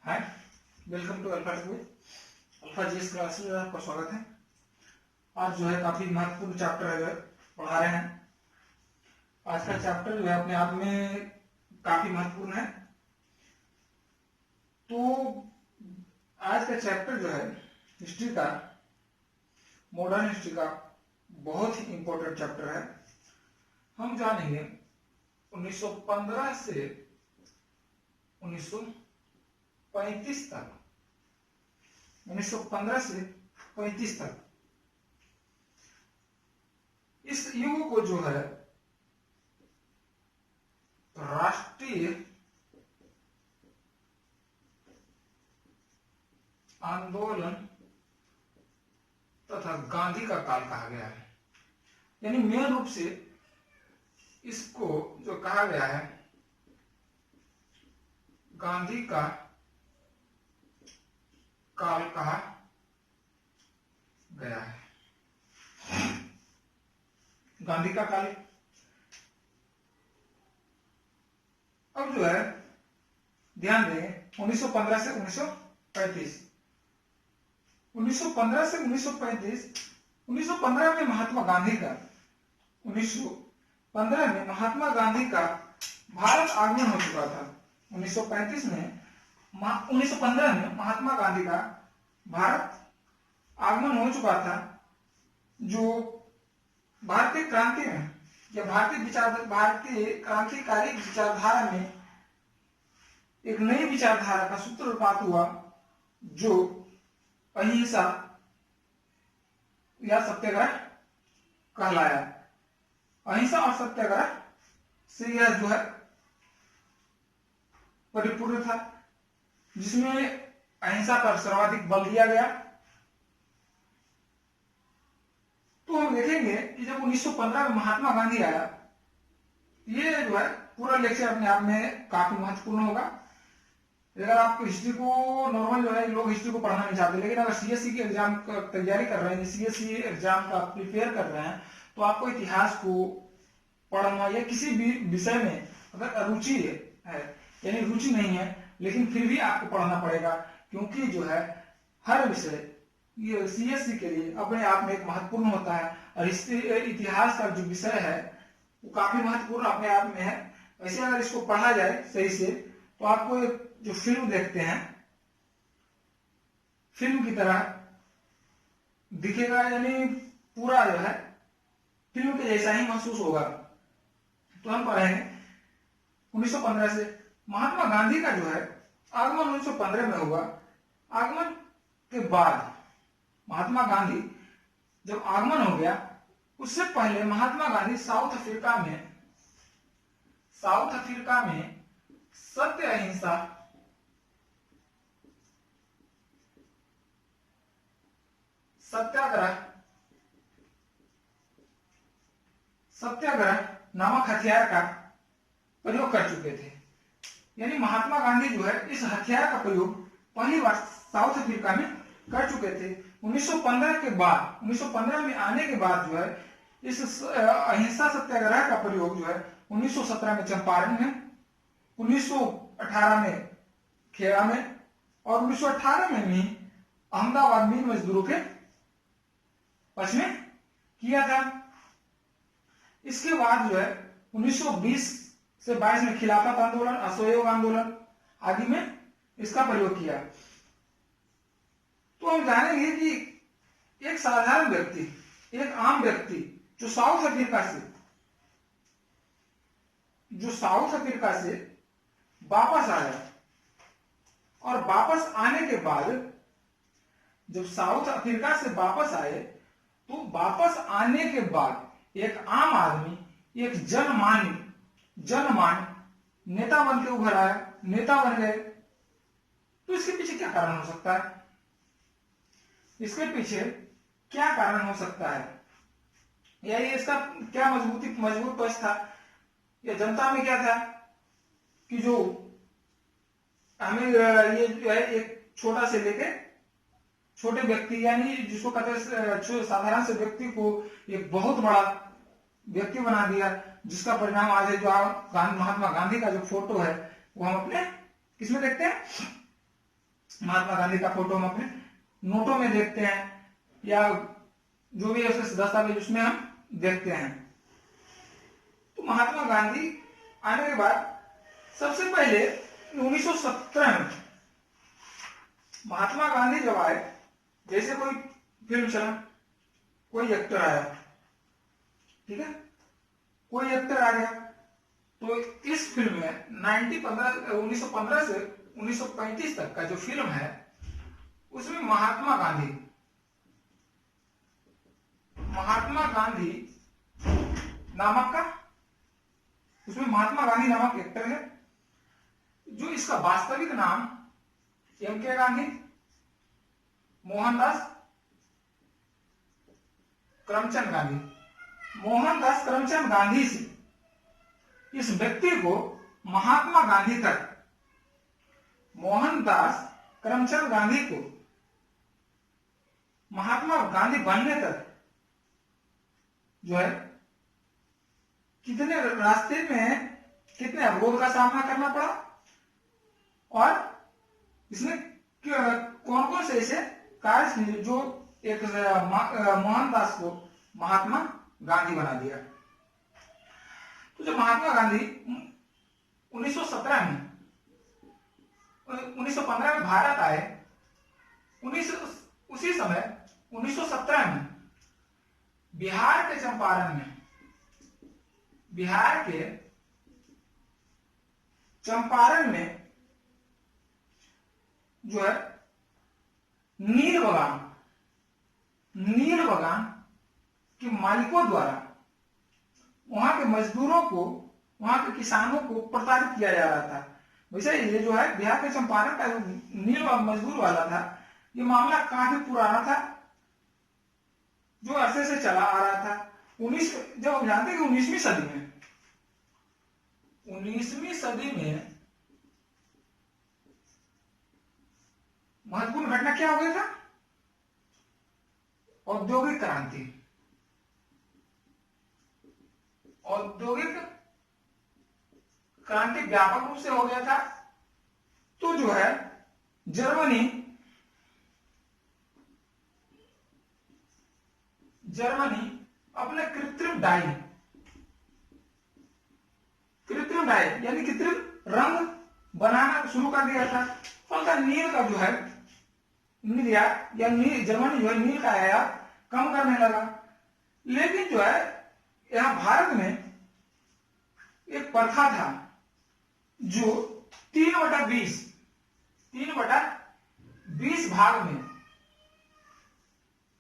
Hi, welcome to Alpha to Alpha GS classes में आपका स्वागत है। आज जो है काफी महत्वपूर्ण चैप्टर पढ़ा रहे हैं। आज का चैप्टर जो है अपने आप में काफी महत्वपूर्ण है। तो आज का चैप्टर जो है हिस्ट्री का, मॉडर्न हिस्ट्री का बहुत ही इंपॉर्टेंट चैप्टर है। हम जानेंगे 1915 से 1935 तक, 1915 से 35 तक इस युग को जो है राष्ट्रीय आंदोलन तथा गांधी का काल कहा गया है। यानी मेन रूप से इसको जो कहा गया है गांधी का काल कहा गया है। गांधी का काल। अब जो है ध्यान दें 1915 से 1935, 1915 से 1935, 1915 में महात्मा गांधी का 1915 में महात्मा गांधी का भारत आगमन हो चुका था। 1935 में 1915 में महात्मा गांधी का भारत आगमन हो चुका था, जो भारतीय क्रांति में या भारतीय क्रांतिकारी विचारधारा में एक नई विचारधारा का सूत्रपात हुआ, जो अहिंसा या सत्याग्रह कहलाया। अहिंसा और सत्याग्रह से यह जो है परिपूर्ण था, जिसमें अहिंसा पर सर्वाधिक बल दिया गया। तो हम देखेंगे कि जब 1915 में महात्मा गांधी आया, ये जो है पूरा लेक्चर अपने आप में काफी महत्वपूर्ण होगा। अगर आपको हिस्ट्री को नॉर्मल जो है लोग हिस्ट्री को पढ़ना नहीं चाहते, लेकिन अगर सीएससी के एग्जाम का तैयारी कर रहे हैं, सीएससी एग्जाम का प्रिपेयर कर रहे हैं, तो आपको इतिहास को पढ़ना या किसी भी विषय में अगर रुचि है यानी रुचि नहीं है, लेकिन फिर भी आपको पढ़ना पड़ेगा, क्योंकि जो है हर विषय ये सीएससी के लिए अपने आप में एक महत्वपूर्ण होता है। और इतिहास का जो विषय है वो काफी महत्वपूर्ण अपने आप में है। वैसे अगर इसको पढ़ा जाए सही से, तो आपको एक जो फिल्म देखते हैं फिल्म की तरह दिखेगा, यानी पूरा जो है फिल्म के जैसा ही महसूस होगा। तो हम पढ़ेंगे 1915 से महात्मा गांधी का जो है आगमन 1915 में हुआ। आगमन के बाद महात्मा गांधी जब आगमन हो गया, उससे पहले महात्मा गांधी साउथ अफ्रीका में सत्य अहिंसा सत्याग्रह नामक हथियार का प्रयोग कर चुके थे। यानी महात्मा गांधी जो है इस हथियार का प्रयोग पहली बार साउथ अफ्रीका में कर चुके थे। 1915 में आने के बाद जो है इस अहिंसा सत्याग्रह का प्रयोग जो है 1917 में चंपारण में, 1918 में खेड़ा में और 1918 में भी अहमदाबाद मिल मजदूरों के पक्ष में किया था। इसके बाद जो है 1920 से 22 में खिलाफत आंदोलन, असहयोग आंदोलन आदि में इसका प्रयोग किया। तो हम जानेंगे कि एक साधारण व्यक्ति, एक आम व्यक्ति जो साउथ अफ्रीका से वापस आया, और वापस आने के बाद जब साउथ अफ्रीका से वापस आए, तो वापस आने के बाद एक आम आदमी, एक जनमान्य नेता बन के उभर आया, नेता बन गए। तो इसके पीछे क्या कारण हो सकता है? इसके पीछे क्या कारण हो सकता है, या ये इसका क्या मजबूत पक्ष था, या जनता में क्या था कि जो हमें ये जो है एक छोटा से लेके छोटे व्यक्ति, यानी जिसको कहते हैं साधारण से व्यक्ति को एक बहुत बड़ा व्यक्ति बना दिया, जिसका परिणाम आज है जो महात्मा गांधी का जो फोटो है वो हम अपने किसमें देखते हैं, महात्मा गांधी का फोटो हम अपने नोटों में देखते हैं या जो भी ऐसे दस्तावेज उसमें हम देखते हैं। तो महात्मा गांधी आने के बाद सबसे पहले 1917 में महात्मा गांधी जब आए, जैसे कोई फिल्म चला, कोई एक्टर आया, ठीक है, कोई एक्टर आ गया, तो इस फिल्म में 1915 से 1935 तक का जो फिल्म है उसमें महात्मा गांधी नामक का, उसमें महात्मा गांधी नामक एक्टर है, जो इसका वास्तविक नाम एम.के. गांधी, मोहनदास करमचंद गांधी से इस व्यक्ति को महात्मा गांधी तक, मोहनदास करमचंद गांधी को महात्मा गांधी बनने तक जो है कितने रास्ते में कितने अवरोध का सामना करना पड़ा, और इसमें कौन कौन से ऐसे कार्य जो एक मोहनदास को महात्मा गांधी बना दिया। तो जब महात्मा गांधी 1915 में भारत आए, उसी समय 1917 में बिहार के चंपारण में जो है नील बगान के मालिकों द्वारा वहां के मजदूरों को, वहां के किसानों को प्रताड़ित किया जा रहा था। वैसे ये जो है बिहार के चंपारण का नील मजदूर वाला था, ये मामला काफी पुराना था, जो अरसे से चला आ रहा था। जब हम जानते हैं कि 19वीं सदी में महत्वपूर्ण घटना क्या हो गया था? औद्योगिक क्रांति। औद्योगिक क्रांति व्यापक रूप से हो गया था। तो जो है जर्मनी अपने कृत्रिम डाई यानी कृत्रिम रंग बनाना शुरू कर दिया था। फलतः नील का जो है निर्यात या जर्मनी जो है नील का आयात कम करने लगा। लेकिन जो है यहां भारत में एक प्रथा था जो 3/20 भाग में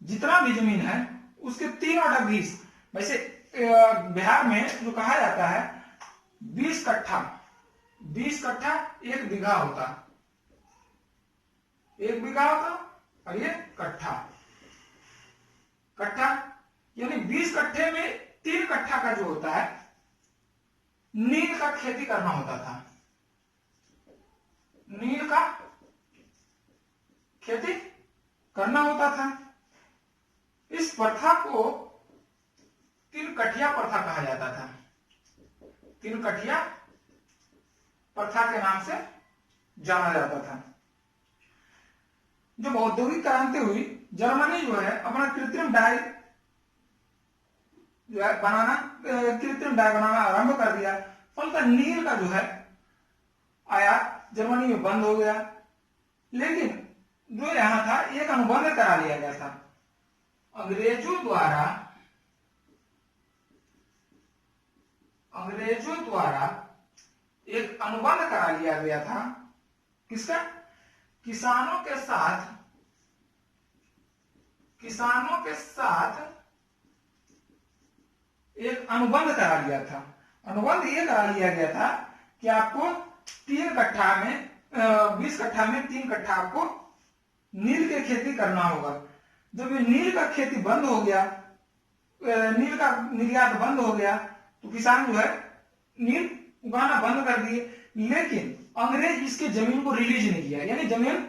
जितना भी जमीन है उसके 3/20, वैसे बिहार में जो कहा जाता है 20 कट्ठा 1 बीघा होता, 1 बीघा होता और ये कट्ठा यानी 20 कट्ठे में 3 कट्ठा का जो होता है नील का खेती करना होता था। नील का खेती करना होता था। इस प्रथा को 3 कठिया प्रथा कहा जाता था। 3 कठिया प्रथा के नाम से जाना जाता था। जब औद्योगिक क्रांति हुई, जर्मनी जो है अपना कृत्रिम डाई बनाना आरंभ कर दिया। फलतः नील का जो है आयात जर्मनी में बंद हो गया। लेकिन जो यहां था एक अनुबंध करा लिया गया था अंग्रेजों द्वारा एक अनुबंध करा लिया गया था। किसका? किसानों के साथ एक अनुबंध करा लिया था। अनुबंध ये करा लिया गया था कि आपको 3 कट्ठा में 20 कट्ठा में 3 कट्ठा आपको नील की खेती करना होगा। जब ये नील का खेती बंद हो गया, नील का निर्यात बंद हो गया, तो किसान जो है नील उगाना बंद कर दिए। लेकिन अंग्रेज इसके जमीन को रिलीज नहीं किया, यानी जमीन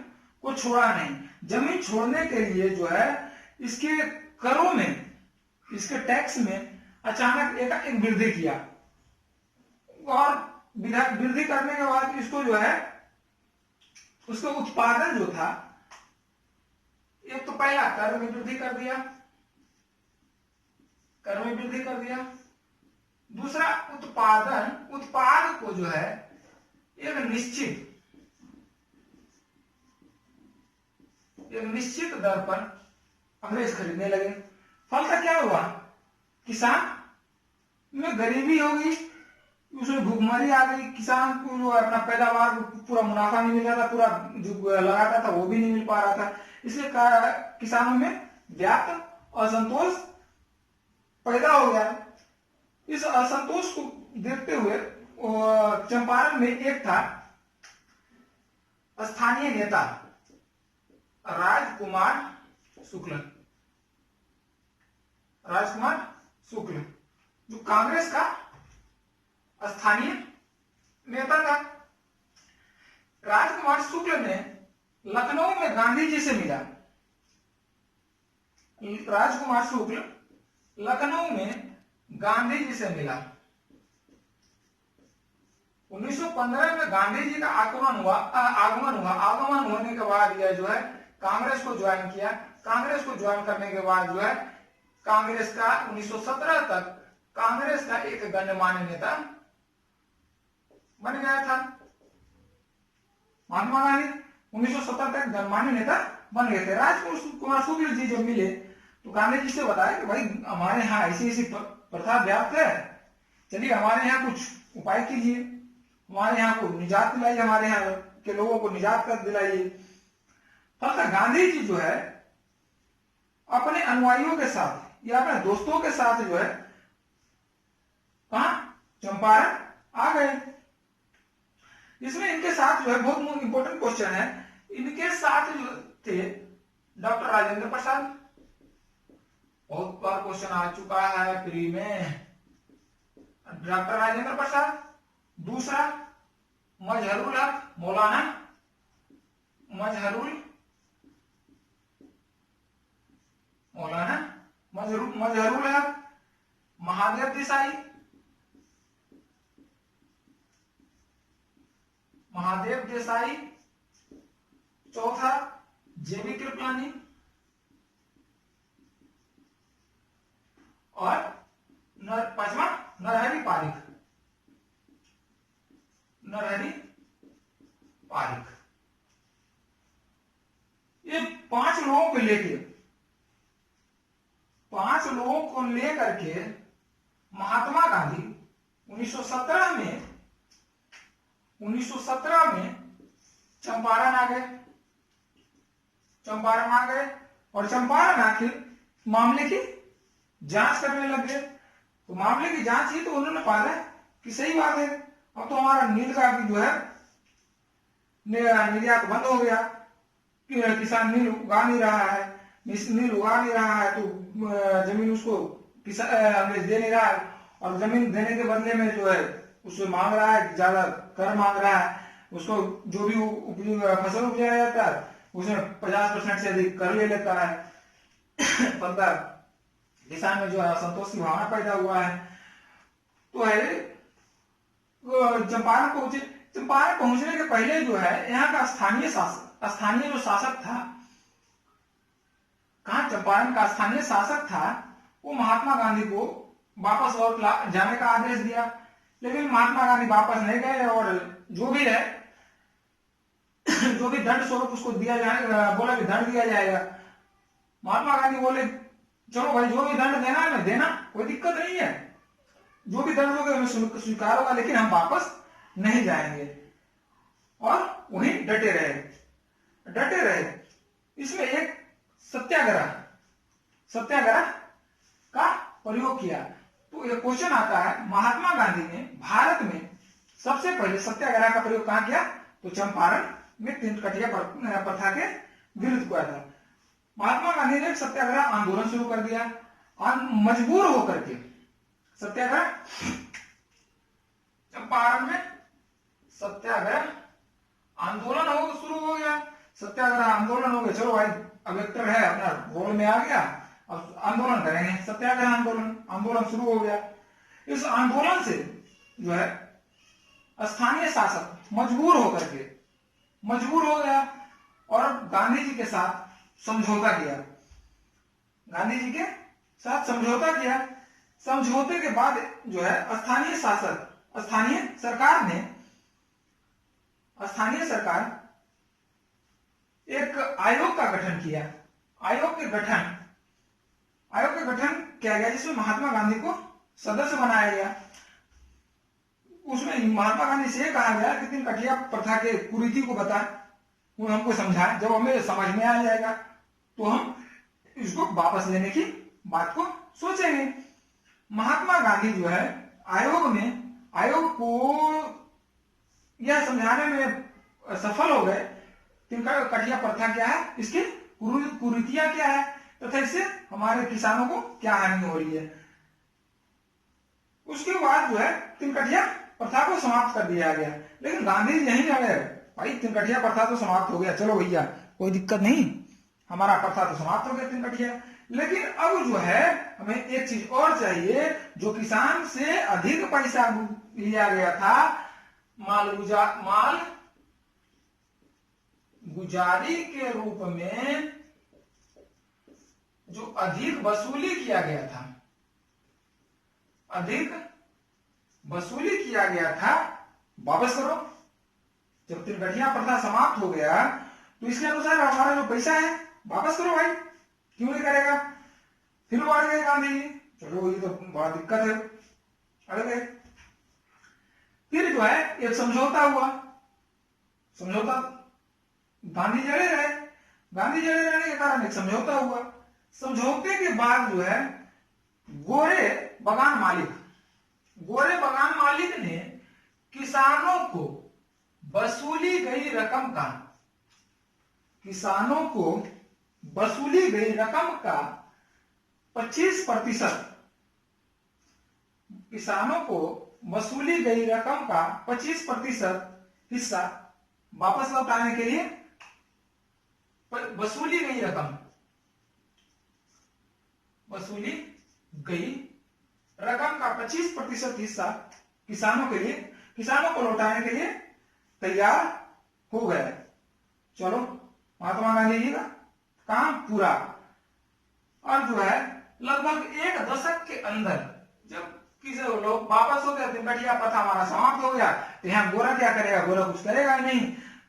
को छोड़ा नहीं। जमीन छोड़ने के लिए जो है इसके करों में, इसके टैक्स में अचानक एक वृद्धि किया, और वृद्धि करने के बाद इसको जो है उसका उत्पादन जो था, एक तो पहला कर में वृद्धि कर दिया, कर में वृद्धि कर दिया। दूसरा उत्पादन, उत्पाद को जो है एक निश्चित दर पर अंग्रेज खरीदने लगे। फलतः क्या हुआ, किसान में गरीबी हो गई, उसमें भूखमरी आ गई, किसान को जो अपना पैदावार पूरा मुनाफा नहीं मिल रहा था, पूरा जो लगाता था वो भी नहीं मिल पा रहा था। इसलिए किसानों में व्याप्त असंतोष पैदा हो गया। इस असंतोष को देखते हुए चंपारण में एक था स्थानीय नेता राजकुमार शुक्ल, जो कांग्रेस का स्थानीय नेता था। राजकुमार शुक्ल ने लखनऊ में गांधी जी से मिला। राजकुमार शुक्ल लखनऊ में गांधी जी से मिला। 1915 में गांधी जी का आगमन होने के बाद यह जो है कांग्रेस को ज्वाइन किया। कांग्रेस को ज्वाइन करने के बाद जो है कांग्रेस का 1917 तक कांग्रेस का एक गण्यमान्य नेता बन गया था। महात्मा गांधी 1970 तक गणमान्य नेता बन गए थे। राजकुमार शुक्ल जी जब मिले तो गांधी जी से बताया कि भाई हमारे यहाँ ऐसी ऐसी प्रथा व्याप्त है, चलिए हमारे यहाँ कुछ उपाय कीजिए, हमारे यहाँ को निजात दिलाइए, हमारे यहाँ के लोगों को निजात कर दिलाइए। फलतः गांधी जी जो है अपने अनुयायियों के साथ या अपने दोस्तों के साथ जो है कहा, चंपारण आ गए। इसमें इनके साथ जो है बहुत इंपॉर्टेंट क्वेश्चन है, इनके साथ जो थे डॉक्टर राजेंद्र प्रसाद, बहुत बार क्वेश्चन आ चुका है प्री में, डॉक्टर राजेंद्र प्रसाद। दूसरा मजहरुल हक, मौलाना मजहरुल हक, महादेव देसाई। चौथा जेबी कृपलानी और पांचवा नरहरि पारिक। ये पांच लोगों को लेकर के महात्मा गांधी 1917 में चंपारण आ गए और चंपारण आके मामले की जांच करने लग गए। तो मामले की जांच ही तो उन्होंने पाया कि सही बात है, अब तो हमारा नील का जो है निर्यात बंद हो गया, किसान नील उगा नहीं रहा है, तो जमीन उसको अंग्रेज दे नहीं रहा है, और जमीन देने के बदले में जो है उससे मांग रहा है, ज्यादा कर मांग रहा है। उसको जो भी फसल उपजाया जाता है उसमें 50% से अधिक कर ले लेता है। फलतः किसान में जो है असंतोष की भावना पैदा हुआ है। तो है चंपारण पहुंचने के पहले जो है यहाँ का स्थानीय जो शासक था, कहा चंपारण का स्थानीय शासक था, वो महात्मा गांधी को वापस लौट जाने का आदेश दिया। लेकिन महात्मा गांधी वापस नहीं गए और जो भी दंड स्वरूप उसको दिया जाएगा, बोला कि दंड दिया जाएगा। महात्मा गांधी बोले चलो भाई जो भी दंड देना है मैं देना, कोई दिक्कत नहीं है, जो भी दंड होगा हमें स्वीकार होगा, लेकिन हम वापस नहीं जाएंगे। और वहीं डटे रहे। इसमें एक सत्याग्रह का प्रयोग किया। तो एक क्वेश्चन आता है, महात्मा गांधी ने भारत में सबसे पहले सत्याग्रह का प्रयोग कहां किया? तो चंपारण में तिनकटिया प्रथा के विरुद्ध किया था। महात्मा गांधी ने एक सत्याग्रह आंदोलन शुरू कर दिया, मजबूर होकर के सत्याग्रह, चंपारण में सत्याग्रह आंदोलन शुरू हो गया। सत्याग्रह आंदोलन हो गया, चलो भाई अब एक्टर है अपना रोल में आ गया, अब आंदोलन करेंगे, सत्याग्रह आंदोलन शुरू हो गया। इस आंदोलन से जो है स्थानीय शासक मजबूर होकर के मजबूर हो गया और गांधी जी के साथ समझौता किया। गांधी जी के साथ समझौता किया। समझौते के बाद जो है स्थानीय सरकार एक आयोग का गठन किया। आयोग के गठन किया गया जिसमें महात्मा गांधी को सदस्य बनाया गया। उसमें महात्मा गांधी से कहा गया कि तीन कठिया प्रथा के कुरीति को बता, वो हमको समझाए, जब हमें समझ में आ जाएगा तो हम इसको वापस लेने की बात को सोचेंगे। महात्मा गांधी जो है आयोग को यह समझाने में सफल हो गए तिनका कठिया प्रथा क्या है, इसकी कुरीतियां क्या है तथा इससे हमारे किसानों को क्या हानि हो रही है। उसके बाद जो है तिनकठिया प्रथा को समाप्त कर दिया गया। लेकिन गांधी जी यही अड़े, भाई तिनकठिया प्रथा तो समाप्त हो गया, चलो भैया कोई दिक्कत नहीं, हमारा प्रथा तो समाप्त हो गया तिनकठिया, लेकिन अब जो है हमें एक चीज और चाहिए। जो किसान से अधिक पैसा लिया गया था, माल गुजारी के रूप में जो अधिक वसूली किया गया था वापस करो। जब तिनकठिया प्रथा समाप्त हो गया तो इसके अनुसार हमारा जो पैसा है वापस करो भाई, क्यों नहीं करेगा। फिर बढ़ गए गांधी जी, चलो ये तो बड़ा दिक्कत है, अड़ गए। फिर जो है एक समझौता हुआ। समझौता गांधी जड़े रहने के कारण एक समझौता हुआ। समझौते के बाद जो है गोरे बगान मालिक ने किसानों को वसूली गई रकम का 25% हिस्सा वापस लौटाने के लिए वसूली गई रकम का 25% हिस्सा किसानों को लौटाने के लिए तैयार हो गए। चलो महात्मा गांधी जी का काम पूरा। और जो है लगभग एक दशक के अंदर जब किसी लोग वापस हो गए, तिनकठिया प्रथा हमारा समाप्त हो गया, तो यहाँ गोरा क्या करेगा, गोरा कुछ करेगा ही नहीं।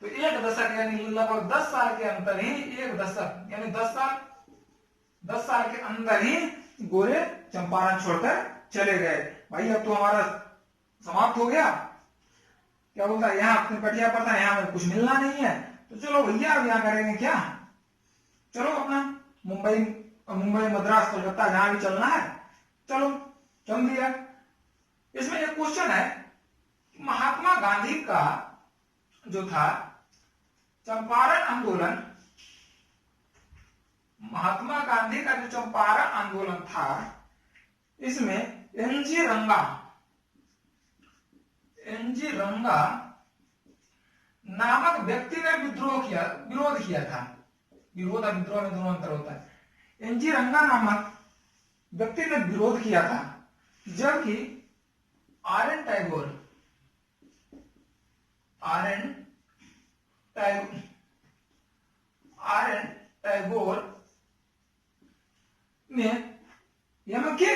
तो एक दशक यानी लगभग 10 साल के अंदर ही, एक दशक यानी 10 साल के अंदर ही गोरे चंपारण छोड़कर चले गए। भाई अब तो हमारा समाप्त हो गया, क्या बोलता है यहाँ तिनकठिया प्रथा, यहाँ कुछ मिलना नहीं है, तो चलो भैया अब यहाँ करेंगे क्या, चलो अपना मुंबई मद्रास कोलकाता जहां भी चलना है चलो चल दिया। इसमें एक क्वेश्चन है, महात्मा गांधी का जो था चंपारण आंदोलन, महात्मा गांधी का जो चंपारण आंदोलन था, इसमें एनजी रंगा नामक व्यक्ति ने विरोध किया था। विरोध और विद्रोह में दोनों अंतर होता है। एनजी रंगा नामक व्यक्ति ने विरोध किया था, जबकि आर एन टैगोर ने एम के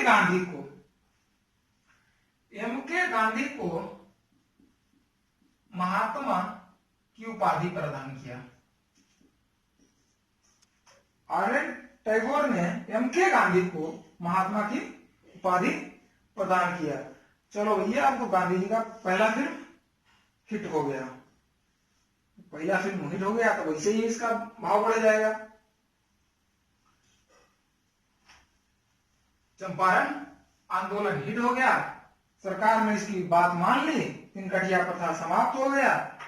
गांधी को महात्मा की उपाधि प्रदान किया। आर एन टैगोर ने एम के गांधी को महात्मा की उपाधि प्रदान किया। चलो भैया अब तो गांधी जी का पहला फिल्म हिट हो गया, तो वैसे ही इसका भाव बढ़ जाएगा। चंपारण आंदोलन हिट हो गया, सरकार ने इसकी बात मान ली, तिनकठिया प्रथा समाप्त हो गया।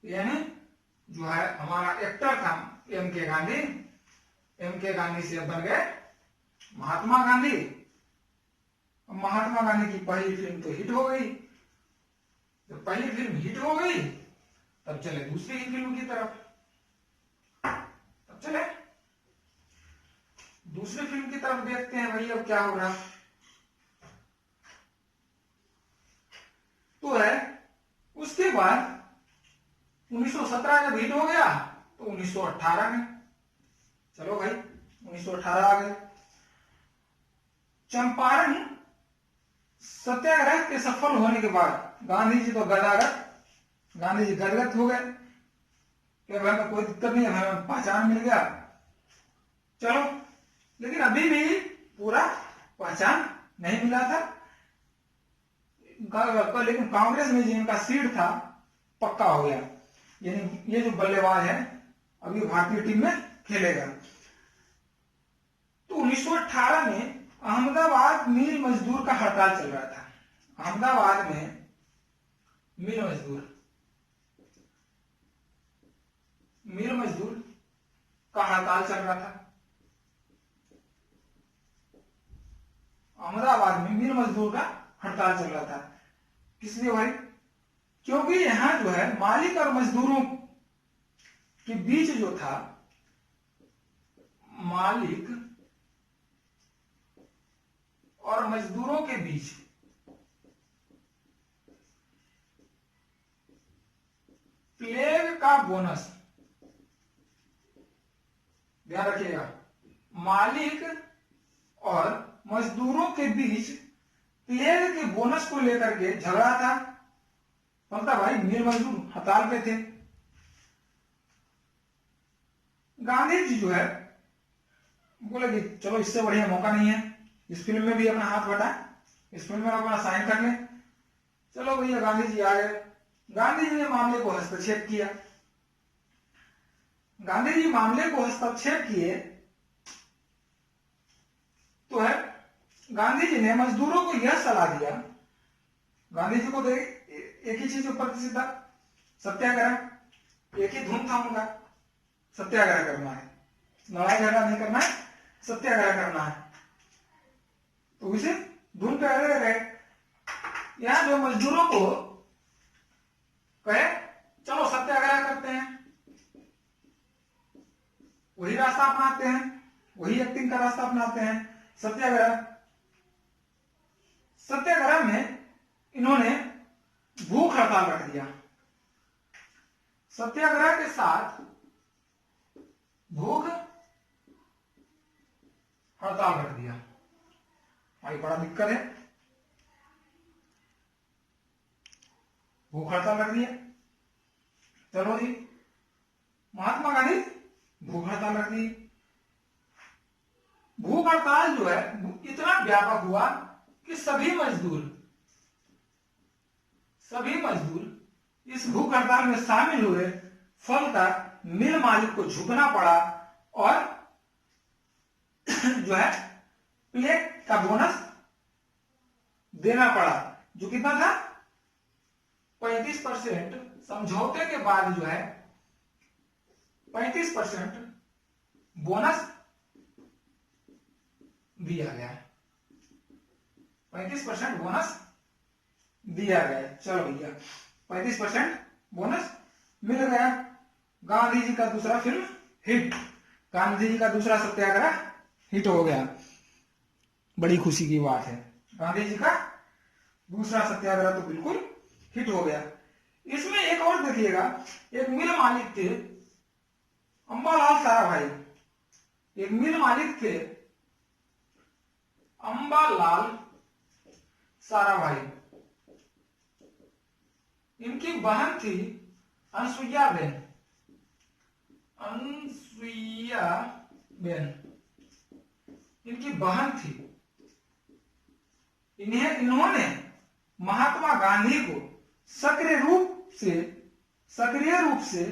यानी जो है हमारा एक्टर था एम के गांधी से बन गए महात्मा गांधी। महात्मा गांधी की पहली फिल्म तो हिट हो गई। जब पहली फिल्म हिट हो गई तब चले दूसरी फिल्म की तरफ। दूसरी फिल्म की तरफ देखते हैं भाई अब क्या हो रहा। तो है उसके बाद 1917 जब हिट हो गया तो 1918 में, चलो भाई 1918 आ गया। चंपारण सत्याग्रह के सफल होने के बाद गांधी जी तो गदगद हो गए कि हमें कोई दिक्कत नहीं है, हमें पहचान मिल गया, चलो। लेकिन अभी भी पूरा पहचान नहीं मिला था, लेकिन कांग्रेस में जिनका सीट था पक्का हो गया, यानी ये जो बल्लेबाज है अभी भारतीय टीम में खेलेगा। तो 1918 में अहमदाबाद मिल मजदूर का हड़ताल चल रहा था। अहमदाबाद में मिल मजदूर का हड़ताल चल रहा था। अहमदाबाद में मिल मजदूर का हड़ताल चल रहा था। किस लिए भाई? क्योंकि यहां जो है मालिक और मजदूरों के बीच जो था, मालिक और मजदूरों के बीच प्लेग का बोनस, ध्यान रखिएगा, मालिक और मजदूरों के बीच प्लेग के बोनस को लेकर के झगड़ा था। मतलब भाई मिल मजदूर हड़ताल पे थे। गांधी जी जो है बोले कि चलो इससे बढ़िया मौका नहीं है, इस फिल्म में भी अपना हाथ बटा, इस फिल्म में अपना साइन कर ले। चलो भैया गांधी जी आ गए। गांधी जी ने मामले को हस्तक्षेप किया। गांधी जी मामले को हस्तक्षेप किए तो है गांधी जी ने मजदूरों को यह सलाह दिया। गांधी जी को एक ही चीज ऊपर सीधा सत्याग्रह, एक ही धुन था उनका, सत्याग्रह करना है, लड़ाई झगड़ा नहीं करना है, सत्याग्रह करना है। तो उसे धुन पे अड़े रहे। यहां जो मजदूरों को कहे चलो सत्याग्रह करते हैं, वही रास्ता अपनाते हैं, वही एक्टिंग का रास्ता अपनाते हैं, सत्याग्रह। सत्याग्रह में इन्होंने भूख हड़ताल रख दिया। सत्याग्रह के साथ भूख हड़ताल रख दिया। भाई बड़ा दिक्कत है, भूख हड़ताल रख दिया। चलो जी, महात्मा गांधी भूख हड़ताल रख दी। भूख हड़ताल जो है इतना व्यापक हुआ कि सभी मजदूर इस भूख हड़ताल में शामिल हुए। फलतः मिल मालिक को झुकना पड़ा और जो है प्लेग का बोनस देना पड़ा, जो कितना था 35%। समझौते के बाद जो है 35% बोनस दिया गया, 35% बोनस दिया गया। चलो भैया 35% बोनस मिल गया। गांधी जी का दूसरा फिल्म हिट, गांधी जी का दूसरा सत्याग्रह हिट हो गया। बड़ी खुशी की बात है, गांधी जी का दूसरा सत्याग्रह तो बिल्कुल हिट हो गया। इसमें एक और देखिएगा, एक मिल मालिक थे अंबालाल साराभाई, एक मिल मालिक थे अंबालाल साराभाई। इनकी बहन थी अनसुईया बेन, इनकी बहन थी। इन्होंने महात्मा गांधी को सक्रिय रूप से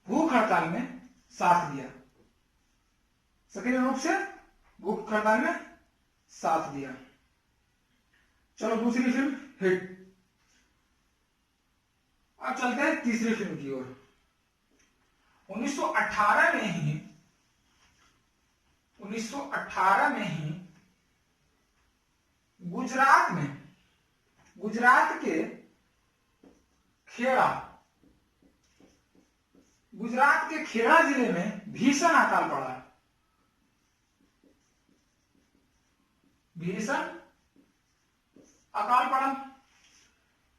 भूख हड़ताल में साथ दिया, सक्रिय रूप से भूख हड़ताल में साथ दिया। चलो दूसरी फिल्म हिट। अब चलते हैं तीसरी फिल्म की ओर। 1918 में ही गुजरात के खेड़ा जिले में भीषण अकाल पड़ा।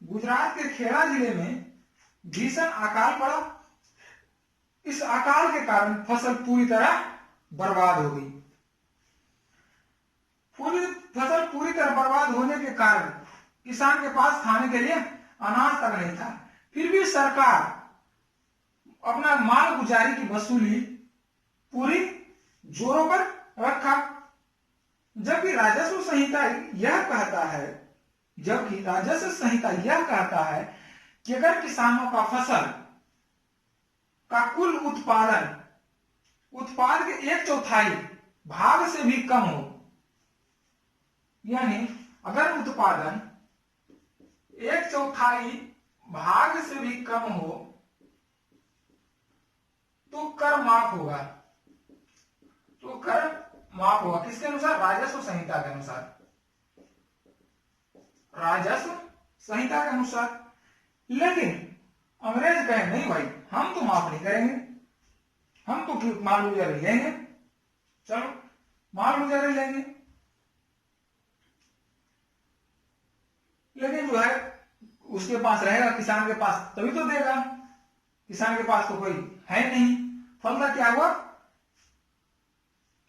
गुजरात के खेड़ा जिले में भीषण अकाल पड़ा इस अकाल के कारण फसल पूरी तरह बर्बाद हो गई। फसल पूरी तरह बर्बाद होने के कारण किसान के पास खाने के लिए अनाज तक नहीं था। फिर भी सरकार अपना माल गुजारी की वसूली पूरी जोरों पर रखा। जबकि राजस्व संहिता यह कहता है कि अगर किसानों का फसल का कुल उत्पाद के 1/4 भाग से भी कम हो, यानी अगर उत्पादन 1/4 भाग से भी कम हो तो कर माफ होगा। किसके अनुसार? राजस्व संहिता के अनुसार। लेकिन अंग्रेज कहे नहीं भाई, हम तो माफ नहीं करेंगे, हम तो माल गुजारी लेंगे, चलो माल गुजारी लेंगे। लेकिन जो है उसके पास रहेगा, किसान के पास तभी तो देगा, किसान के पास तो कोई है नहीं। फलतः क्या हुआ?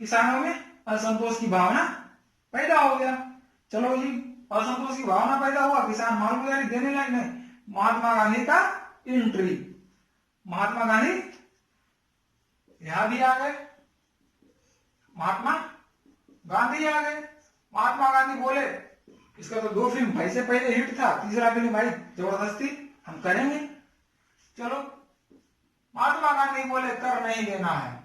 किसानों में असंतोष की भावना पैदा हो गया। चलो जी, असंतोष की भावना पैदा हुआ, किसान माल गुजारी देने लायक नहीं। महात्मा गांधी का एंट्री, महात्मा गांधी यहां भी आ गए, महात्मा गांधी बोले, इसका तो 2 फिल्म भाई से पहले हिट था, तीसरा फिल्म भाई जबरदस्ती हम करेंगे। चलो महात्मा गांधी बोले कर नहीं देना है,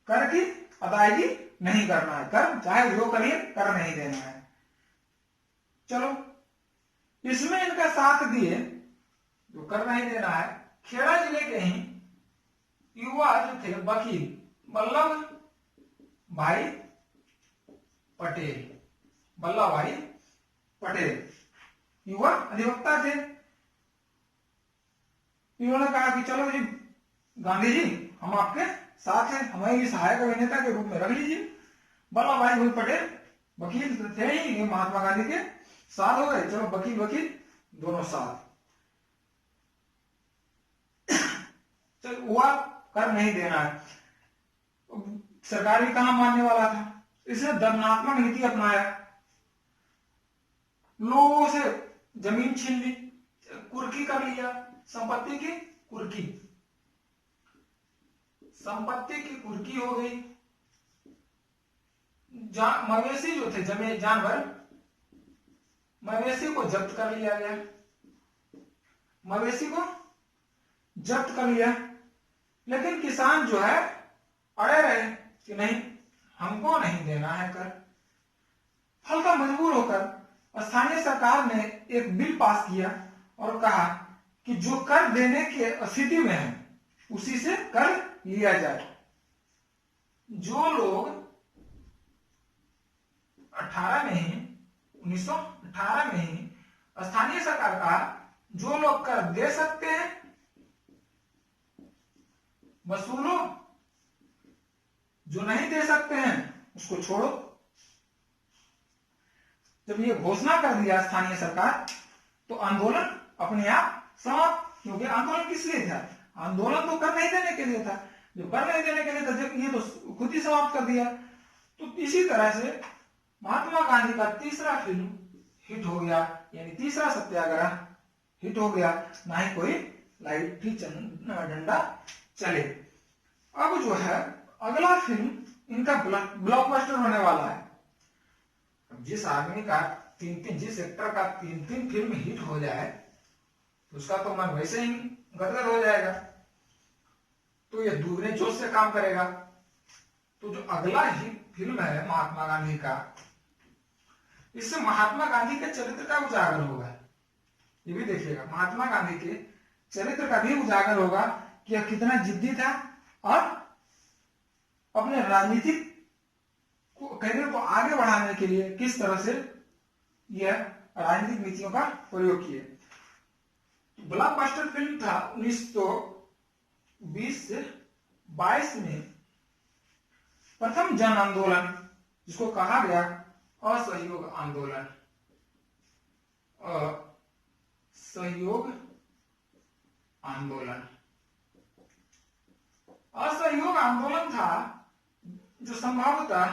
कर की अदायगी नहीं करना है, कर चाहे जो करिए कर नहीं देना है। चलो इसमें इनका साथ दिए, जो कर नहीं देना है, खेड़ा जिले के ही युवा जो थे वकील वल्लभ भाई पटेल युवा अधिवक्ता थे। इन्होंने कहा कि चलो जी गांधी जी, हम आपके साथ हैं, हमें भी सहायक अभिनेता के रूप में रख लीजिए। वल्लभ भाई पटेल वकील थे ही, ये महात्मा गांधी के साथ हो गए। चलो वकील दोनों साथ। चलो हुआ कर नहीं देना है, सरकार भी कहां मानने वाला था, इसने दंडात्मक नीति अपनाया, लोगों से जमीन छीन ली, कुर्की कर लिया, संपत्ति की कुर्की हो गई। मवेशी जो थे जानवर, मवेशी को जब्त कर लिया, लेकिन किसान जो है अड़े रहे कि नहीं, हमको नहीं देना है कर। फलतः मजबूर होकर स्थानीय सरकार ने एक बिल पास किया और कहा कि जो कर देने की स्थिति में है उसी से कर लिया जाए। जो लोग 1918 में ही स्थानीय सरकार का जो लोग कर दे सकते हैं वसूलो, जो नहीं दे सकते हैं उसको छोड़ो। जब ये घोषणा कर दिया स्थानीय सरकार तो आंदोलन अपने आप समाप्त, क्योंकि आंदोलन किस लिए था? आंदोलन तो कर नहीं देने के लिए था। जो कर नहीं देने के लिए था, जब ये तो खुद ही समाप्त कर दिया। तो इसी तरह से महात्मा गांधी का तीसरा फिल्म हिट हो गया, यानी तीसरा सत्याग्रह हिट हो गया, ना ही कोई लाठी डंडा चले। अब जो है अगला फिल्म इनका ब्लॉकबस्टर होने वाला है। जिस आदमी का जिस एक्टर का 3 फिल्म हिट हो जाए तो उसका तो मन वैसे ही गदगद हो जाएगा, तो ये दूसरे जोश से काम करेगा। तो जो अगला ही फिल्म है महात्मा गांधी का, इससे महात्मा गांधी के चरित्र का उजागर होगा। ये भी देखिएगा, महात्मा गांधी के चरित्र का भी उजागर होगा कि यह कितना जिद्दी था और अपने राजनीतिक करियर को आगे बढ़ाने के लिए किस तरह से यह राजनीतिक नीतियों का प्रयोग किए। ब्लॉकबस्टर फिल्म था 1920 से 22 में प्रथम जन आंदोलन, जिसको कहा गया असहयोग आंदोलन। असहयोग आंदोलन। असहयोग आंदोलन था जो संभवतः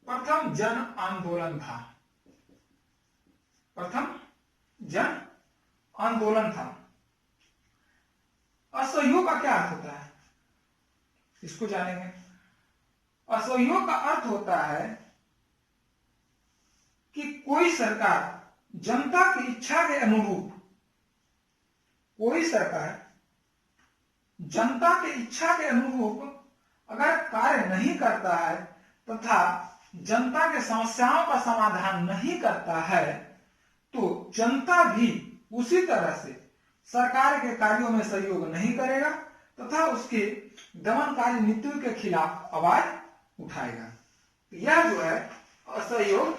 प्रथम जन आंदोलन था, प्रथम जन आंदोलन था। असहयोग का क्या अर्थ होता है, इसको जानेंगे। असहयोग का अर्थ होता है कि कोई सरकार जनता की इच्छा के अनुरूप, कोई सरकार जनता की इच्छा के अनुरूप अगर कार्य नहीं करता है तथा जनता के समस्याओं का समाधान नहीं करता है तो जनता भी उसी तरह से सरकार के कार्यों में सहयोग नहीं करेगा तथा उसके दमनकारी नीतियों के खिलाफ आवाज उठाएगा। यह जो है असहयोग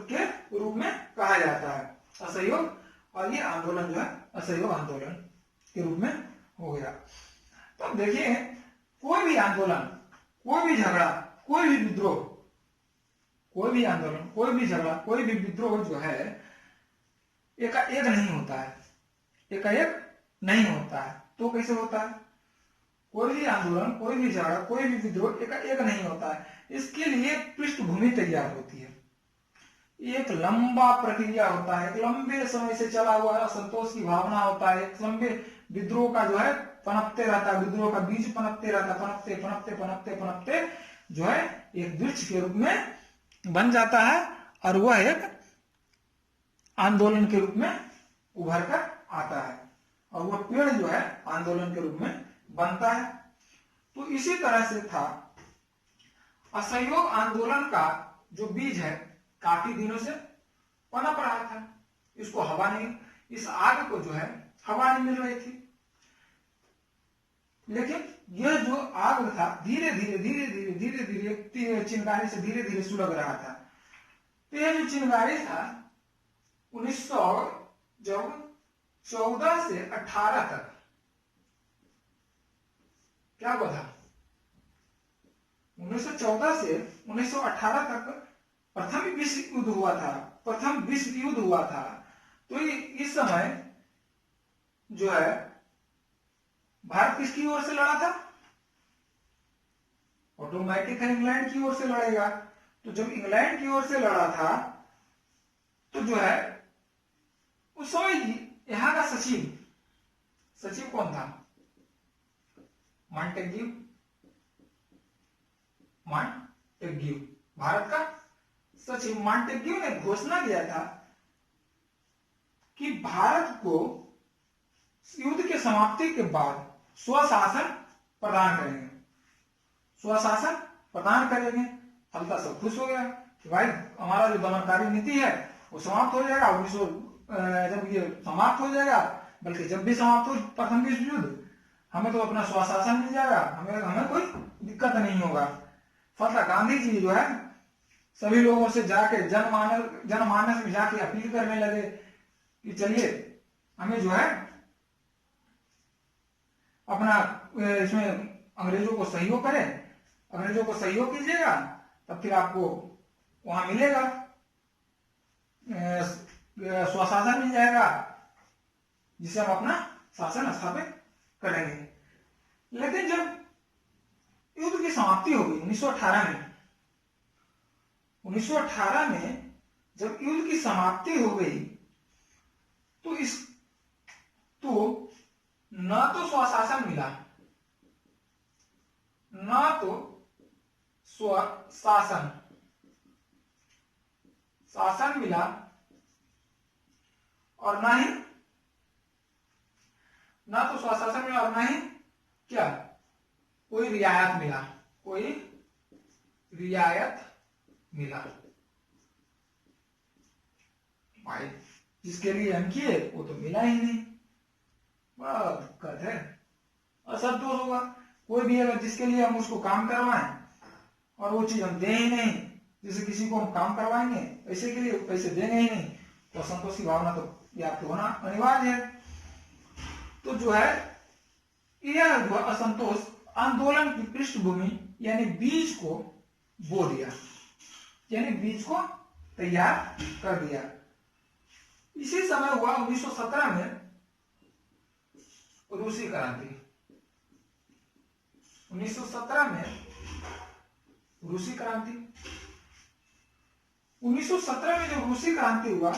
के रूप में कहा जाता है, असहयोग, और ये आंदोलन जो है असहयोग आंदोलन के रूप में हो गया। तो अब देखिए, कोई भी आंदोलन, कोई भी झगड़ा, कोई भी विद्रोह, कोई भी आंदोलन, कोई भी झगड़ा, कोई भी विद्रोह जो है एकाएक नहीं होता है, एकाएक नहीं होता है। तो कैसे होता है? कोई भी आंदोलन, कोई भी झगड़ा, कोई भी विद्रोह एकाएक नहीं होता है। इसके लिए पृष्ठभूमि तैयार होती है, एक लंबा प्रक्रिया होता है, एक लंबे समय से चला हुआ असंतोष की भावना होता है, एक लंबे विद्रोह का जो है पनपते रहता है, विद्रोह का बीज पनपते रहता है, पनपते पनपते पनपते पनपते जो है एक वृक्ष के रूप में बन जाता है और वह एक आंदोलन के रूप में उभर कर आता है और वह पेड़ जो है आंदोलन के रूप में बनता है। तो इसी तरह से था असहयोग आंदोलन का जो बीज है काफी दिनों से पनप रहा था, इसको हवा नहीं, इस आग को जो है हवा नहीं मिल रही थी, लेकिन यह जो आग था धीरे धीरे धीरे धीरे धीरे धीरे चिंगारी से धीरे धीरे सुलग रहा था। तो यह जो चिंगारी था 1914 से 18 तक क्या हुआ था? 1914 से 1918 तक प्रथम विश्व युद्ध हुआ था, प्रथम विश्व युद्ध हुआ था। तो इस समय जो है भारत किसकी ओर से लड़ा था? ऑटोमेटिक है इंग्लैंड की ओर से लड़ेगा। तो जब इंग्लैंड की ओर से लड़ा था तो जो है उस समय यहां का सचिव कौन था? मॉन्टेग्यू, भारत का सचिव मॉन्टेग्यू ने घोषणा किया था कि भारत को युद्ध के समाप्ति के बाद स्वशासन प्रदान करेंगे, स्वशासन प्रदान करेंगे। फलता सब खुश हो गया कि भाई हमारा जो दमनकारी नीति है वो समाप्त हो जाएगा। जब ये समाप्त हो जाएगा, बल्कि जब भी समाप्त हो प्रथम विश्व युद्ध, हमें तो अपना स्वशासन मिल जाएगा, हमें कोई दिक्कत नहीं होगा। फलता गांधी जी जो है सभी लोगों से जाके जनमानस में जाके अपील करने लगे कि चलिए हमें जो है अपना इसमें अंग्रेजों को सहयोग करें, अंग्रेजों को सहयोग कीजिएगा, तब फिर आपको वहां मिलेगा स्वशासन मिल जाएगा, जिसे हम अपना शासन स्थापित करेंगे। लेकिन जब युद्ध की समाप्ति हो गई 1918 में जब युद्ध की समाप्ति हो गई तो न तो स्वशासन मिला, न तो शासन मिला, और ना ही ना तो स्वशासन मिला और ना ही क्या कोई रियायत मिला, कोई रियायत मिला। भाई जिसके लिए हम किए वो तो मिला ही नहीं, बड़ा दिक्कत है, असंतोष होगा। कोई भी अगर जिसके लिए हम उसको काम करवाएं और वो चीज हम दे ही नहीं, जैसे किसी को हम काम करवाएंगे पैसे के लिए, पैसे देंगे ही नहीं, तो असंतोष की भावना तो व्याप्त होना अनिवार्य है। तो जो है यह जो असंतोष आंदोलन की पृष्ठभूमि यानी बीज को बो दिया, यानी बीज को तैयार कर दिया। इसी समय हुआ 1917 में रूसी क्रांति। 1917 में रूसी क्रांति। 1917 में जब रूसी क्रांति हुआ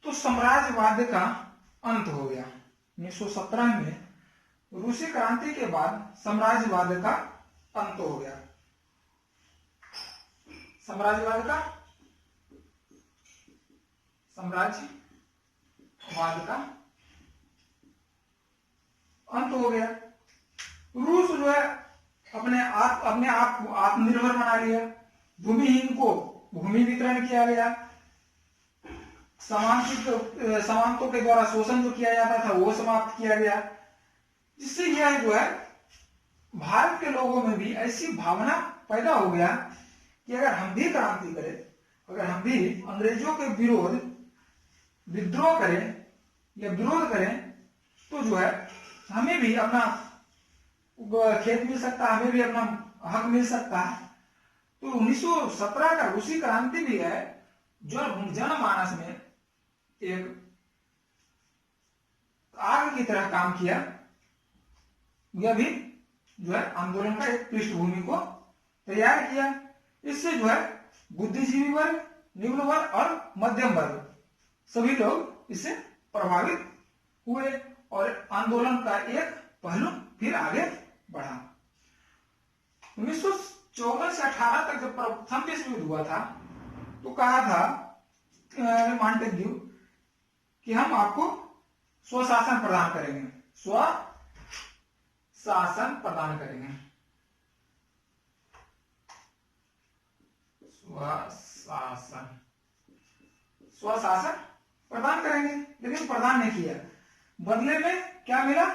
तो साम्राज्यवाद का अंत हो गया। 1917 में रूसी क्रांति के बाद साम्राज्यवाद का अंत हो गया। साम्राज्यवाद का अंत हो गया। रूस जो है अपने आप को आत्मनिर्भर बना लिया। भूमिहीन को भूमि वितरण किया गया। समानतों के द्वारा शोषण जो किया जाता था वो समाप्त किया गया। जिससे यह जो है भारत के लोगों में भी ऐसी भावना पैदा हो गया कि अगर हम भी क्रांति करें, अगर हम भी अंग्रेजों के विरोध विद्रोह करें या विरोध करें तो जो है हमें भी अपना खेत मिल सकता है, हमें भी अपना हक मिल सकता है। तो 1917 का रूसी क्रांति भी है जो जनमानस में एक आग की तरह काम किया। यह भी जो है आंदोलन का एक पृष्ठभूमि को तैयार किया। इससे जो है बुद्धिजीवी वर्ग, निम्न वर्ग और मध्यम वर्ग सभी लोग इससे प्रभावित हुए और आंदोलन का एक पहलू फिर आगे बढ़ा। 1954 से 18 तक जब प्रथम विश्व युद्ध हुआ था तो कहा था मॉन्टेग्यू कि हम आपको स्वशासन प्रदान करेंगे, स्वशासन प्रदान करेंगे, स्वशासन प्रदान करेंगे। लेकिन प्रदान नहीं किया। बदले में क्या मिला?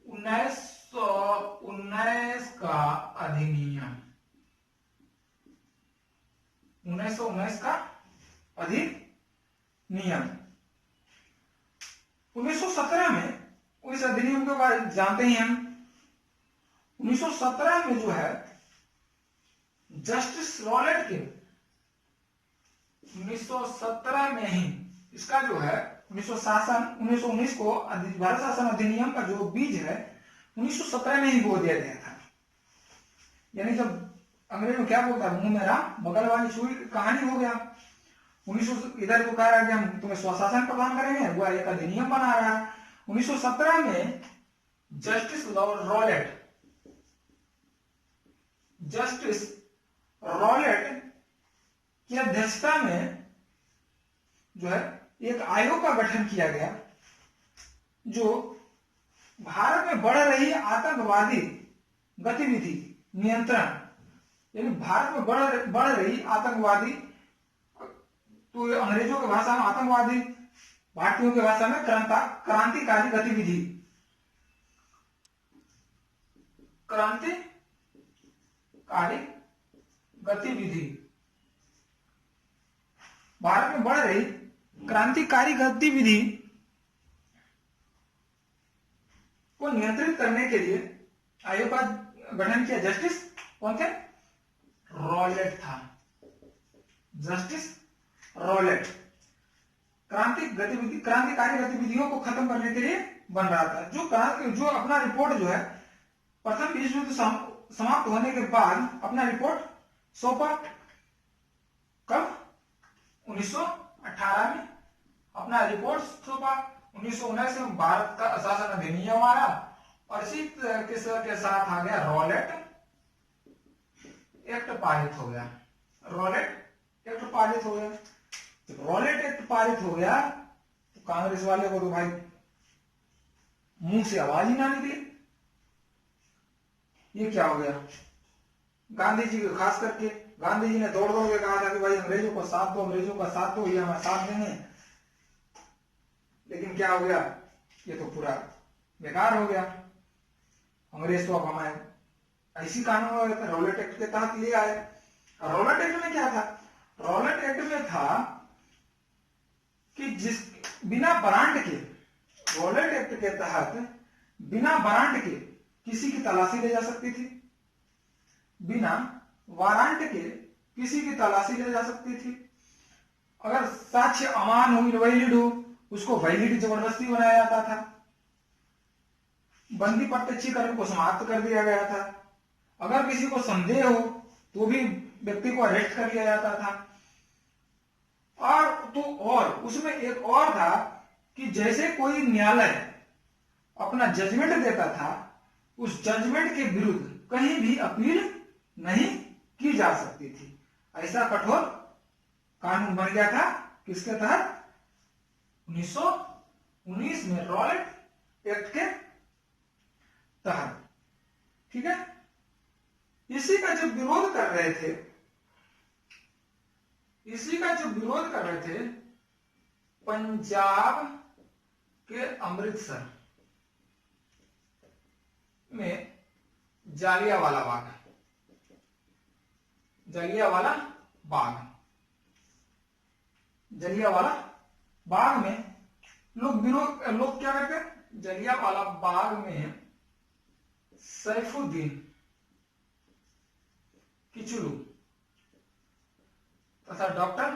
1919 का अधिनियम, 1919 का अधिनियम। 1917 में इस अधिनियम के बारे में जानते ही हम। 1917 में जो है जस्टिस रॉलेट के 1917 में ही इसका जो है 1919 को भारत शासन अधिनियम का जो बीज है 1917 में ही बो दिया गया था। यानी जब अंग्रेज में क्या बोलता है, मुंह में राम बगल वाली सुई कहानी हो गया। 1900 इधर जो कह रहा है कि हम तुम्हें स्वशासन प्रदान करेंगे, वो एक अधिनियम बना रहा है। 1917 में जस्टिस रॉलेट की अध्यक्षता में जो है एक आयोग का गठन किया गया जो भारत में बढ़ रही आतंकवादी गतिविधि नियंत्रण, यानी भारत में बढ़ रही आतंकवादी, तो अंग्रेजों की भाषा में आतंकवादी, भारतीयों की भाषा में क्रांतिकारी गतिविधि, क्रांतिकारी गतिविधि, भारत में बढ़ रही क्रांतिकारी गतिविधि को नियंत्रित करने के लिए आयोग का गठन किया। जस्टिस कौन थे? रॉलेट था। जस्टिस रॉलेट क्रांतिकारी गतिविधियों को खत्म करने के लिए बन रहा था। जो अपना रिपोर्ट जो है प्रथम विश्व युद्ध समाप्त होने के बाद अपना रिपोर्ट सौंपा। कब? 1918 में अपना रिपोर्ट सौंपा। 1919 में भारत का शासन अधिनियम आया और इसी के साथ आ गया रॉलेट एक्ट पारित हो गया। रॉलेट एक्ट पारित हो गया। जब रॉलेट एक्ट पारित हो गया तो कांग्रेस वाले को तो भाई मुंह से आवाज ही ना निकली। ये क्या हो गया? गांधी जी को खास करके गांधी जी ने दौड़ दौड़ के कहा था कि भाई अंग्रेजों को साथ दो, अंग्रेजों का साथ दो, ये हमारा साथ देंगे। लेकिन क्या हो गया? ये तो पूरा बेकार हो गया। अंग्रेज तो अब हमारे ऐसी कानून रॉलेट एक्ट के तहत ले आए। रॉलेट एक्ट में क्या था? रॉलेट एक्ट में था कि जिस बिना वारंट के, रॉलेट एक्ट के तहत बिना वारंट के किसी की तलाशी ले जा सकती थी, बिना वारंट के किसी की तलाशी ले जा सकती थी। अगर साक्ष्य अमान हो, इनवैलिड हो, उसको वैलिड जबरदस्ती बनाया जाता था। बंदी प्रत्यक्षीकरण को समाप्त कर दिया गया था। अगर किसी को संदेह हो तो भी व्यक्ति को अरेस्ट कर लिया जाता था। और उसमें एक और था कि जैसे कोई न्यायालय अपना जजमेंट देता था, उस जजमेंट के विरुद्ध कहीं भी अपील नहीं की जा सकती थी। ऐसा कठोर कानून बन गया था किसके तहत? 1919 में रॉलेट एक्ट के तहत। ठीक है। इसी का जो विरोध कर रहे थे पंजाब के अमृतसर में जालियांवाला बाग में लोग क्या करते हैं? जलियांवाला बाग में सैफुद्दीन किचलू तथा डॉक्टर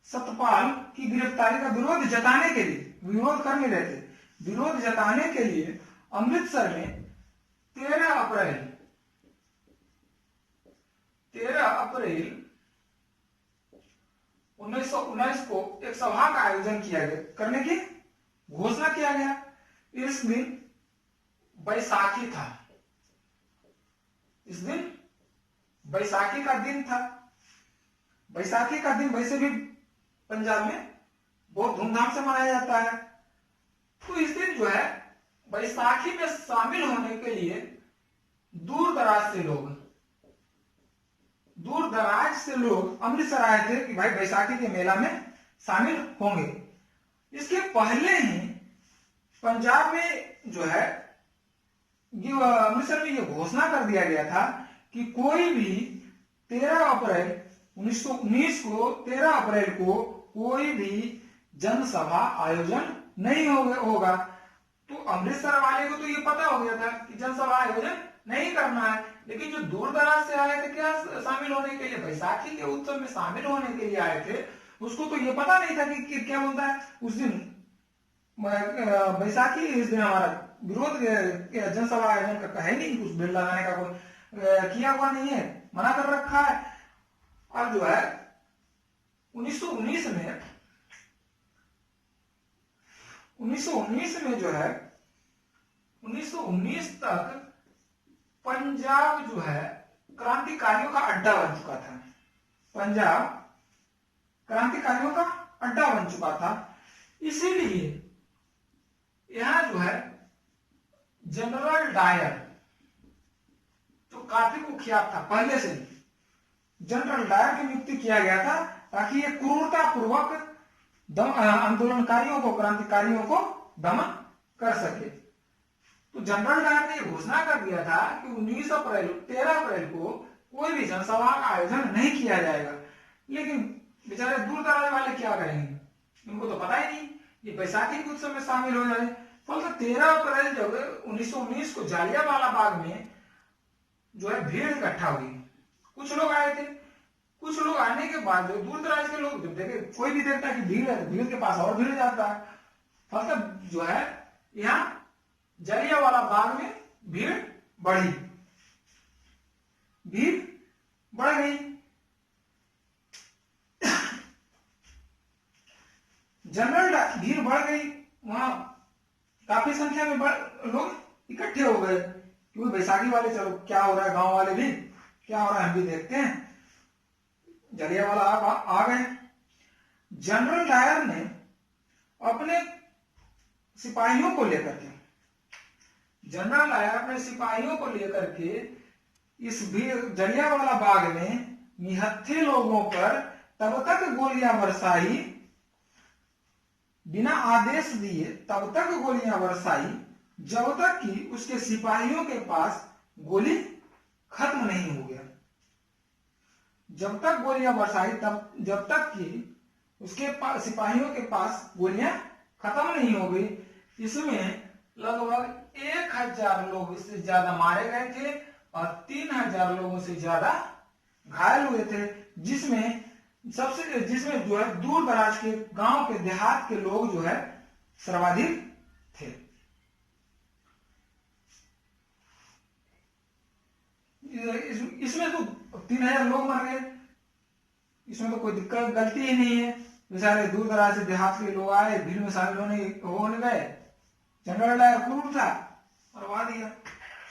सतपाल की गिरफ्तारी का विरोध जताने के लिए, विरोध कर नहीं रहे थे, विरोध जताने के लिए अमृतसर में 13 अप्रैल 1919 को एक सभा का आयोजन करने की घोषणा किया गया। इस दिन बैसाखी था। इस दिन बैसाखी का दिन था। बैसाखी का दिन वैसे भी पंजाब में बहुत धूमधाम से मनाया जाता है। तो इस दिन जो है बैसाखी में शामिल होने के लिए दूर दराज से लोग अमृतसर आए थे कि भाई बैसाखी के मेला में शामिल होंगे। इसके पहले ही पंजाब में जो है अमृतसर में यह घोषणा कर दिया गया था कि कोई भी 13 अप्रैल 1919 को 13 अप्रैल को कोई भी जनसभा आयोजन नहीं होगा। तो अमृतसर वाले को तो ये पता हो गया था कि जनसभा आयोजन नहीं करना है, लेकिन जो दूर दराज से आए थे क्या शामिल होने के लिए, बैसाखी के उत्सव में शामिल होने के लिए आए थे, उसको तो ये पता नहीं था कि क्या बोलता है उस दिन बैसाखी, इस दिन हमारा विरोध जनसभा आयोजन का है नहीं, कुछ बिल लगाने का कोई किया हुआ नहीं है, मना कर रखा है। और जो है 1919 में जो है 1919 तक पंजाब जो है क्रांतिकारियों का अड्डा बन चुका था। पंजाब क्रांतिकारियों का अड्डा बन चुका था। इसीलिए यहां जो है जनरल डायर जो काफी कुख्यात था पहले से, जनरल डायर की नियुक्ति किया गया था ताकि ये क्रूरता पूर्वक आंदोलनकारियों को, क्रांतिकारियों को दमन कर सके। तो जनरल डायर ने घोषणा कर दिया था कि 13 अप्रैल को कोई भी जनसभा का आयोजन नहीं किया जाएगा। लेकिन बेचारे दूर दराज वाले क्या करेंगे, उनको तो पता ही नहीं, ये बैसाखी के उत्सव में शामिल हो जाए। फलतः 13 अप्रैल जब 1919 को जालियांवाला बाग में जो है भीड़ इकट्ठा हुई। कुछ लोग आए थे, कुछ लोग आने के बाद जो दूर दराज के लोग जब देखे, कोई भी देखता है कि भीड़ है तो भीड़ के पास और भीड़ जाता है। फलतः जो है यहाँ जालियांवाला बाग में भीड़ बढ़ गई। भीड़ बढ़ गई, वहां काफी संख्या में लोग इकट्ठे हो गए क्योंकि बैसाखी वाले, चलो क्या हो रहा है, गांव वाले भी क्या हो रहा है हम भी देखते हैं। जालियांवाला आ गए। जनरल डायर ने अपने सिपाहियों को लेकर के इस जालियांवाला बाग में निहत्थे लोगों पर तब तक गोलियां बरसाई, बिना आदेश दिए तब तक गोलियां बरसाई जब तक कि उसके सिपाहियों के पास गोली खत्म नहीं हो गया। जब तक गोलियां बरसाई जब तक कि उसके सिपाहियों के पास गोलियां खत्म नहीं हो गई। इसमें लगभग 1000 लोग, इससे ज्यादा मारे गए थे और 3000 लोगों से ज्यादा घायल हुए थे, जिसमें जो है दूर दराज के गांव के देहात के लोग जो है सर्वाधिक थे। इसमें तो 3000 लोग मर गए, इसमें तो कोई दिक्कत गलती ही नहीं है। बेचारे दूर दराज से देहात के लोग आए, भीड़ में शामिल होने गए, जंगल लाया, खून उठा, मरवा दिया।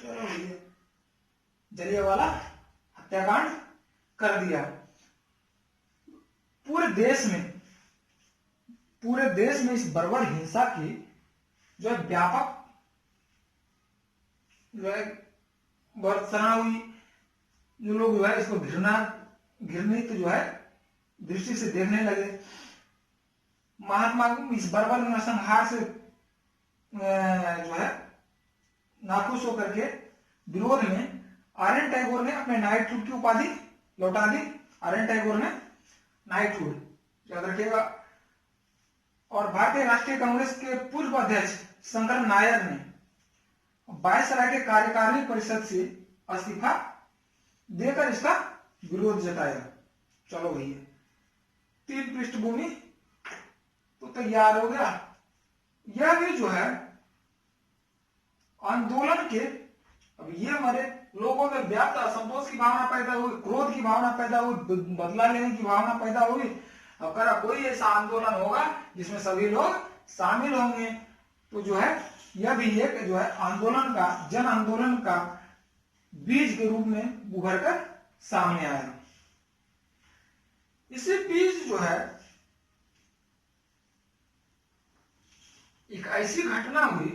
चलो भैया, जलियांवाला हत्याकांड कर दिया। पूरे देश में इस बर्बर हिंसा की जो है व्यापक जो है भर्त्सना हुई। जो लोग जो है इसको घृणित जो है दृष्टि से देखने लगे। महात्मा इस बर्बर नरसंहार से जो है नाखुश होकर के विरोध में आर्यन टैगोर ने अपने नाइटहुड की उपाधि लौटा दी। आर्यन टैगोर ने नाइटहुड, याद रखिएगा। और भारतीय राष्ट्रीय कांग्रेस के पूर्व अध्यक्ष शंकर नायर ने वायसराय के कार्यकारिणी परिषद से इस्तीफा देकर इसका विरोध जताया। चलो भैया, 3 पृष्ठभूमि तो तैयार हो गया। यह भी जो है आंदोलन के, अब ये हमारे लोगों में व्याप्त असंतोष की भावना पैदा हुई, क्रोध की भावना पैदा हुई, बदला लेने की भावना पैदा हुई। अब अगर कोई ऐसा आंदोलन होगा जिसमें सभी लोग शामिल होंगे तो जो है यह भी एक जो है आंदोलन का, जन आंदोलन का बीज के रूप में उभर कर सामने आया। इसी बीच जो है एक ऐसी घटना हुई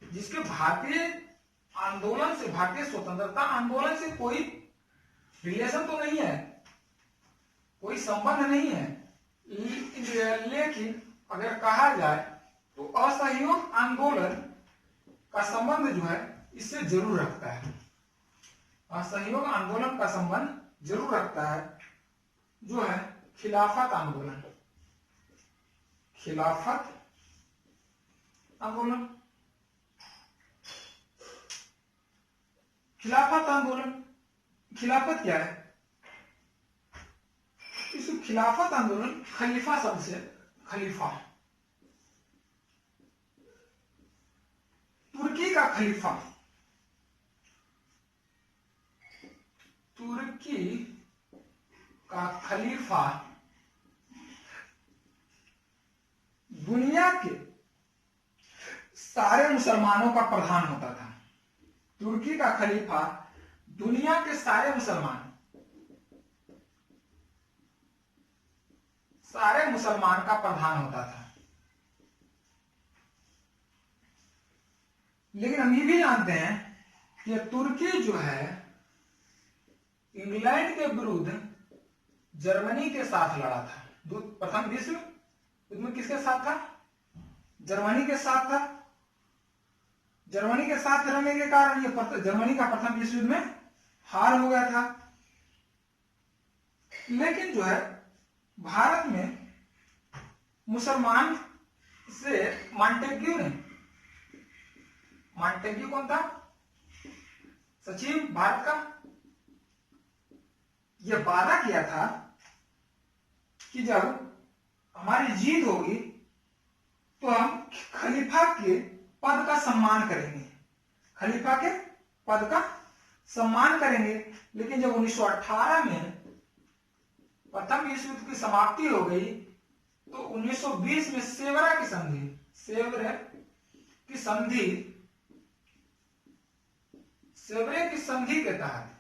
जिसके भारतीय आंदोलन से, भारतीय स्वतंत्रता आंदोलन से कोई रिलेशन तो नहीं है, कोई संबंध नहीं है, लेकिन अगर कहा जाए तो असहयोग आंदोलन का संबंध जो है इससे जरूर रखता है। असहयोग आंदोलन का संबंध जरूर रखता है, जो है खिलाफत आंदोलन। खिलाफत आंदोलन, खिलाफत आंदोलन, खिलाफत क्या है? इस खिलाफत आंदोलन खलीफा शब्द से, खलीफा, तुर्की का खलीफा, तुर्की का खलीफा दुनिया के सारे मुसलमानों का प्रधान होता था। तुर्की का खलीफा दुनिया के सारे मुसलमान का प्रधान होता था। लेकिन हम ये भी जानते हैं कि तुर्की जो है इंग्लैंड के विरुद्ध जर्मनी के साथ लड़ा था। प्रथम विश्व युद्ध में किसके साथ था? जर्मनी के साथ था। जर्मनी के साथ रहने के कारण ये जर्मनी का प्रथम विश्व युद्ध में हार हो गया था। लेकिन जो है भारत में मुसलमान से मॉन्टेग्यू ने, मॉन्टेग्यू कौन था? सचिव भारत का, यह वादा किया था कि जब हमारी जीत होगी तो हम खलीफा के पद का सम्मान करेंगे, खलीफा के पद का सम्मान करेंगे। लेकिन जब 1918 में प्रथम विश्व युद्ध की समाप्ति हो गई तो 1920 में सेवरा की संधि के तहत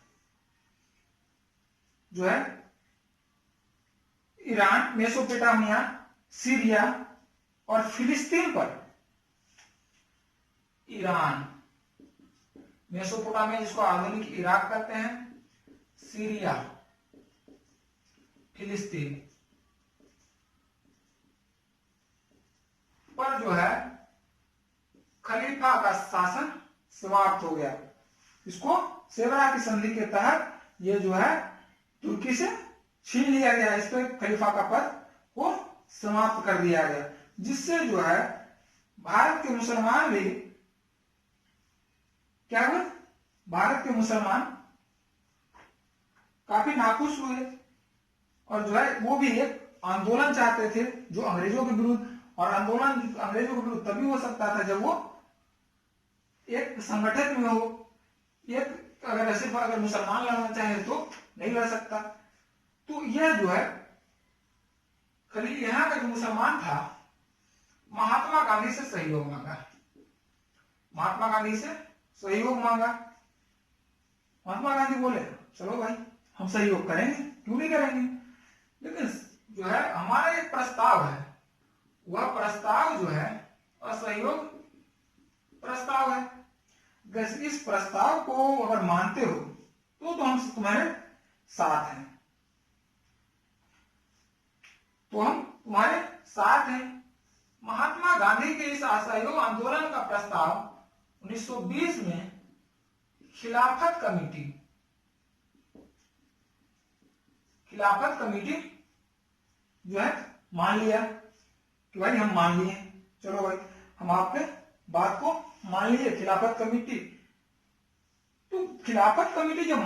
जो है ईरान, मेसोपोटामिया, सीरिया और फिलिस्तीन पर, ईरान, मेसोपोटामिया जिसको आधुनिक इराक कहते हैं, सीरिया, फिलिस्तीन पर जो है खलीफा का शासन समाप्त हो गया। इसको सेवरा की संधि के तहत ये जो है तुर्की से छीन लिया गया, इस पर खलीफा का पद को समाप्त कर दिया गया, जिससे जो है भारत के मुसलमान भी क्या हुए? भारत के मुसलमान काफी नाखुश हुए और जो है वो भी एक आंदोलन चाहते थे जो अंग्रेजों के विरुद्ध, और आंदोलन अंग्रेजों के विरुद्ध तभी हो सकता था जब वो एक संगठन में हो। एक अगर मुसलमान लड़ना चाहे तो नहीं लड़ सकता। तो यह जो है खाली यहाँ का जो मुसलमान था महात्मा गांधी से सहयोग मांगा, महात्मा गांधी से सहयोग मांगा। महात्मा गांधी बोले चलो भाई हम सहयोग करेंगे, क्यों नहीं करेंगे, लेकिन जो है हमारा एक प्रस्ताव है, वह प्रस्ताव जो है असहयोग प्रस्ताव है। इस प्रस्ताव को अगर मानते हो तो हम तुम्हारे साथ हैं, तो हम तुम्हारे साथ हैं। महात्मा गांधी के इस असहयोग आंदोलन का प्रस्ताव 1920 में खिलाफत कमेटी जो है मान लिया कि भाई हम मान लिए, चलो भाई हम आपके बात को मान लिए, खिलाफत कमेटी। तो खिलाफत कमेटी जब